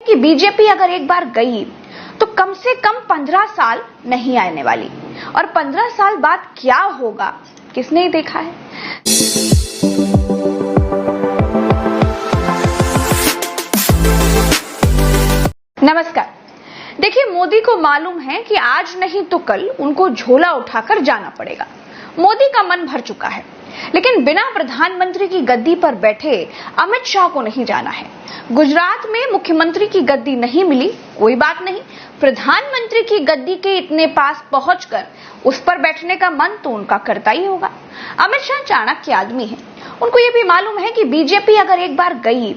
कि बीजेपी अगर एक बार गई तो कम से कम 15 साल नहीं आने वाली, और 15 साल बाद क्या होगा किसने ही देखा है। नमस्कार। देखिए, मोदी को मालूम है कि आज नहीं तो कल उनको झोला उठाकर जाना पड़ेगा। मोदी का मन भर चुका है, लेकिन बिना प्रधानमंत्री की गद्दी पर बैठे अमित शाह को नहीं जाना है। गुजरात में मुख्यमंत्री की गद्दी नहीं मिली, कोई बात नहीं, प्रधानमंत्री की गद्दी के इतने पास पहुंचकर उस पर बैठने का मन तो उनका करता ही होगा। अमित शाह चाणक्य आदमी है, उनको ये भी मालूम है कि बीजेपी अगर एक बार गई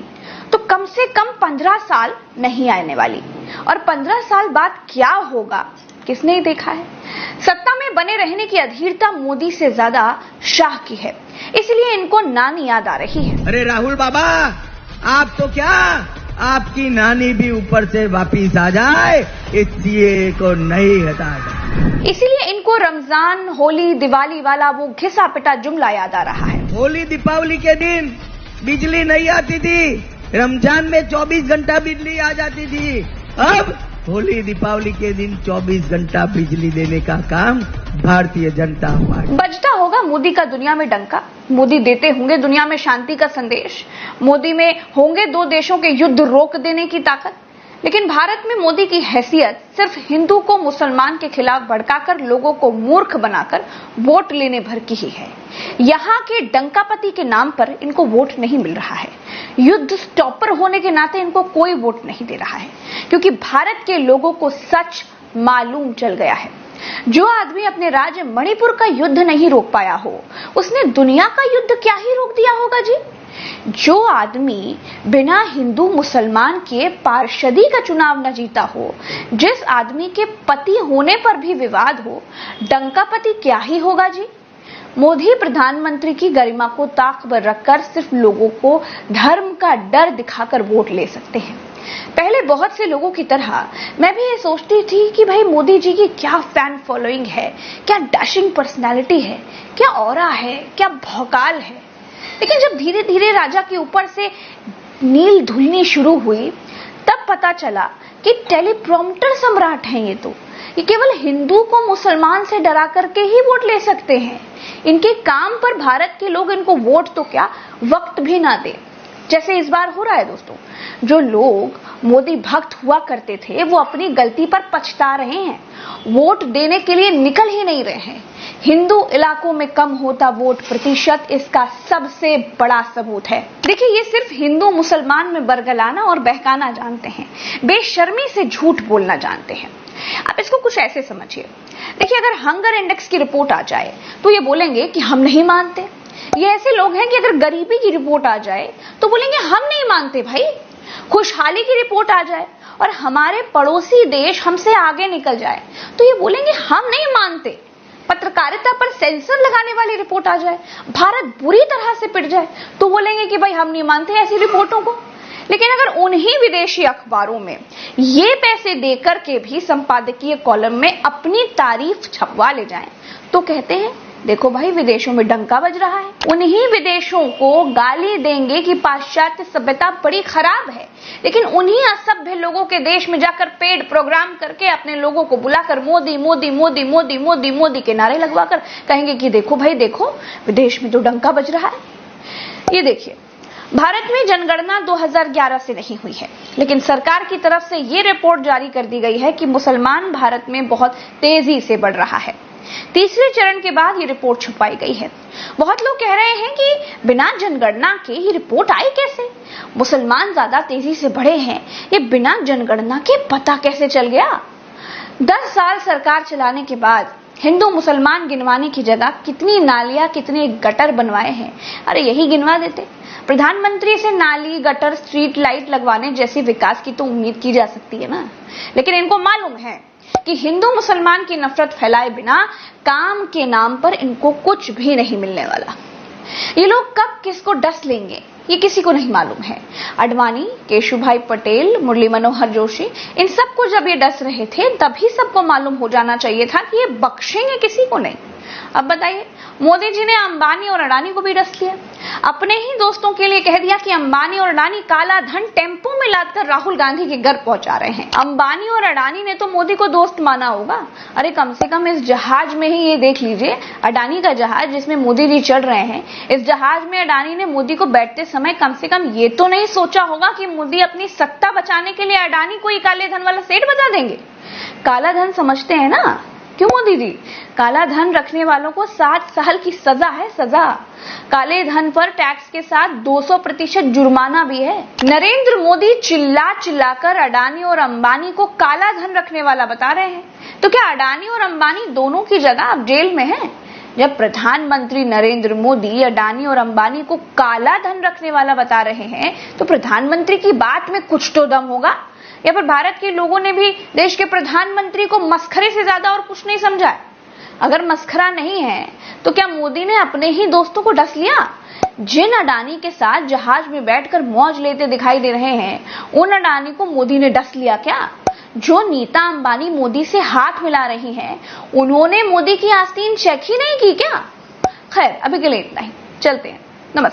तो कम से कम 15 साल नहीं आने वाली, और 15 साल बाद क्या होगा किसने ही देखा है। सत्ता में बने रहने की अधीरता मोदी से ज्यादा शाह की है, इसलिए इनको नानी याद आ रही है। अरे राहुल बाबा, आप तो क्या, आपकी नानी भी ऊपर से वापिस आ जाए, इस सीए को नहीं हटा जाए। इसीलिए इनको रमजान, होली, दिवाली वाला वो घिसा पिटा जुमला याद आ रहा है। होली दीपावली के दिन बिजली नहीं आती थी, रमजान में 24 घंटा बिजली आ जाती थी। अब होली दीपावली के दिन 24 घंटा बिजली देने का काम भारतीय जनता पार्टी। बजता होगा मोदी का दुनिया में डंका, मोदी देते होंगे दुनिया में शांति का संदेश, मोदी में होंगे दो देशों के युद्ध रोक देने की ताकत। लेकिन भारत में मोदी की हैसियत सिर्फ हिंदू को मुसलमान के खिलाफ भड़काकर लोगों को मूर्ख बनाकर वोट लेने भर की ही है। यहाँ के डंकापति के नाम पर इनको वोट नहीं मिल रहा है। युद्ध स्टॉपर होने के नाते इनको कोई वोट नहीं दे रहा है, क्योंकि भारत के लोगों को सच मालूम चल गया है। जो आदमी अपने राज्य मणिपुर का युद्ध नहीं रोक पाया हो, उसने दुनिया का युद्ध क्या ही रोक दिया होगा जी। जो आदमी बिना हिंदू मुसलमान के पार्षदी का चुनाव न जीता हो, जिस आदमी के पति होने पर भी विवाद हो, डंकापति क्या ही होगा जी। मोदी प्रधानमंत्री की गरिमा को ताक पर रखकर सिर्फ लोगों को धर्म का डर दिखाकर वोट ले सकते हैं। पहले बहुत से लोगों की तरह मैं भी ये सोचती थी कि भाई मोदी जी की क्या फैन फॉलोइंग है, क्या डैशिंग पर्सनालिटी है, क्या ऑरा है, क्या भौकाल है। लेकिन जब धीरे धीरे राजा के ऊपर से नील धुलनी शुरू हुई, तब पता चला कि टेलीप्रॉम्प्टर सम्राट हैं ये केवल हिंदू को मुसलमान से डरा करके ही वोट ले सकते हैं। इनके काम पर भारत के लोग इनको वोट तो क्या, वक्त भी ना दे, जैसे इस बार हो रहा है। दोस्तों, जो लोग मोदी भक्त हुआ करते थे वो अपनी गलती पर पछता रहे हैं, वोट देने के लिए निकल ही नहीं रहे हैं। हिंदू इलाकों में कम होता वोट प्रतिशत इसका सबसे बड़ा सबूत है। देखिए, ये सिर्फ हिंदू मुसलमान में बरगलाना और बहकाना जानते हैं, बेशर्मी से झूठ बोलना जानते हैं। आप इसको कुछ ऐसे समझिए। देखिए, अगर हंगर इंडेक्स की रिपोर्ट आ जाए तो ये बोलेंगे कि हम नहीं मानते। ये ऐसे लोग हैं कि अगर गरीबी की रिपोर्ट आ जाए तो बोलेंगे हम नहीं मानते भाई। खुशहाली की रिपोर्ट आ जाए और हमारे पड़ोसी देश हमसे आगे निकल जाए तो ये बोलेंगे हम नहीं मानते। पत्रकारिता पर सेंसर लगाने वाली रिपोर्ट आ जाए, भारत बुरी तरह से पिट जाए तो बोलेंगे कि भाई हम नहीं मानते ऐसी रिपोर्टों को। लेकिन अगर उन्हीं विदेशी अखबारों में ये पैसे देकर के भी संपादकीय कॉलम में अपनी तारीफ छपवा ले जाएं, तो कहते हैं देखो भाई विदेशों में डंका बज रहा है। उन्हीं विदेशों को गाली देंगे कि पाश्चात्य सभ्यता बड़ी खराब है, लेकिन उन्हीं असभ्य लोगों के देश में जाकर पेड प्रोग्राम करके अपने लोगों को बुलाकर मोदी मोदी मोदी मोदी मोदी मोदी के नारे लगवाकर कहेंगे कि देखो भाई देखो, विदेश में तो डंका बज रहा है। ये देखिए, भारत में जनगणना 2011 से नहीं हुई है, लेकिन सरकार की तरफ से ये रिपोर्ट जारी कर दी गई है कि मुसलमान भारत में बहुत तेजी से बढ़ रहा है। तीसरे चरण के बाद ये रिपोर्ट छुपाई गई है। बहुत लोग कह रहे हैं कि बिना जनगणना के ये रिपोर्ट आई कैसे, मुसलमान ज्यादा तेजी से बढ़े हैं, ये बिना जनगणना के पता कैसे चल गया। 10 साल सरकार चलाने के बाद हिंदू मुसलमान गिनवाने की जगह कितनी नालियां, कितने गटर बनवाए हैं, अरे यही गिनवा देते। प्रधानमंत्री से नाली, गटर, स्ट्रीट लाइट लगवाने जैसी विकास की तो उम्मीद की जा सकती है ना। लेकिन इनको मालूम है कि हिंदू मुसलमान की नफरत फैलाए बिना काम के नाम पर इनको कुछ भी नहीं मिलने वाला। ये लोग कब किसको डस लेंगे ये किसी को नहीं मालूम है। अडवाणी, केशुभाई पटेल, मुरली मनोहर जोशी, इन सबको जब ये डस रहे थे तभी सबको मालूम हो जाना चाहिए था कि ये बख्शेंगे किसी को नहीं। अब बताइए, मोदी जी ने अंबानी और अडानी को भी डस लिया। अपने ही दोस्तों के लिए कह दिया कि अंबानी और अडानी काला धन टेम्पो में लादकर राहुल गांधी के घर पहुंचा रहे हैं। अंबानी और अडानी ने तो मोदी को दोस्त माना होगा। अरे कम से कम इस जहाज में ही ये देख लीजिए, अडानी का जहाज जिसमें मोदी जी चढ़ रहे हैं, इस जहाज में अडानी ने मोदी को बैठते समय कम से कम ये तो नहीं सोचा होगा कि मोदी अपनी सत्ता बचाने के लिए अडानी को ही काले धन वाला सेठ बता देंगे। काला धन समझते हैं ना, क्यों मोदी जी? काला धन रखने वालों को 7 साल की सजा है, सजा। काले धन पर टैक्स के साथ 200% जुर्माना भी है। नरेंद्र मोदी चिल्ला चिल्लाकर अडानी और अंबानी को काला धन रखने वाला बता रहे हैं। तो क्या अडानी और अंबानी दोनों की जगह अब जेल में है? जब प्रधानमंत्री नरेंद्र मोदी अडानी और अंबानी को काला धन रखने वाला बता रहे हैं, तो प्रधानमंत्री की बात में कुछ तो दम होगा। या फिर भारत के लोगों ने भी देश के प्रधानमंत्री को मस्खरे से ज्यादा और कुछ नहीं समझा है? अगर मस्खरा नहीं है तो क्या मोदी ने अपने ही दोस्तों को डस लिया? जिन अडानी के साथ जहाज में बैठकर मौज लेते दिखाई दे रहे हैं, उन अडानी को मोदी ने डस लिया क्या? जो नीता अंबानी मोदी से हाथ मिला रही हैं, उन्होंने मोदी की आस्तीन चेक ही नहीं की क्या? खैर, अभी के लिए इतना ही, चलते हैं। नमस्कार।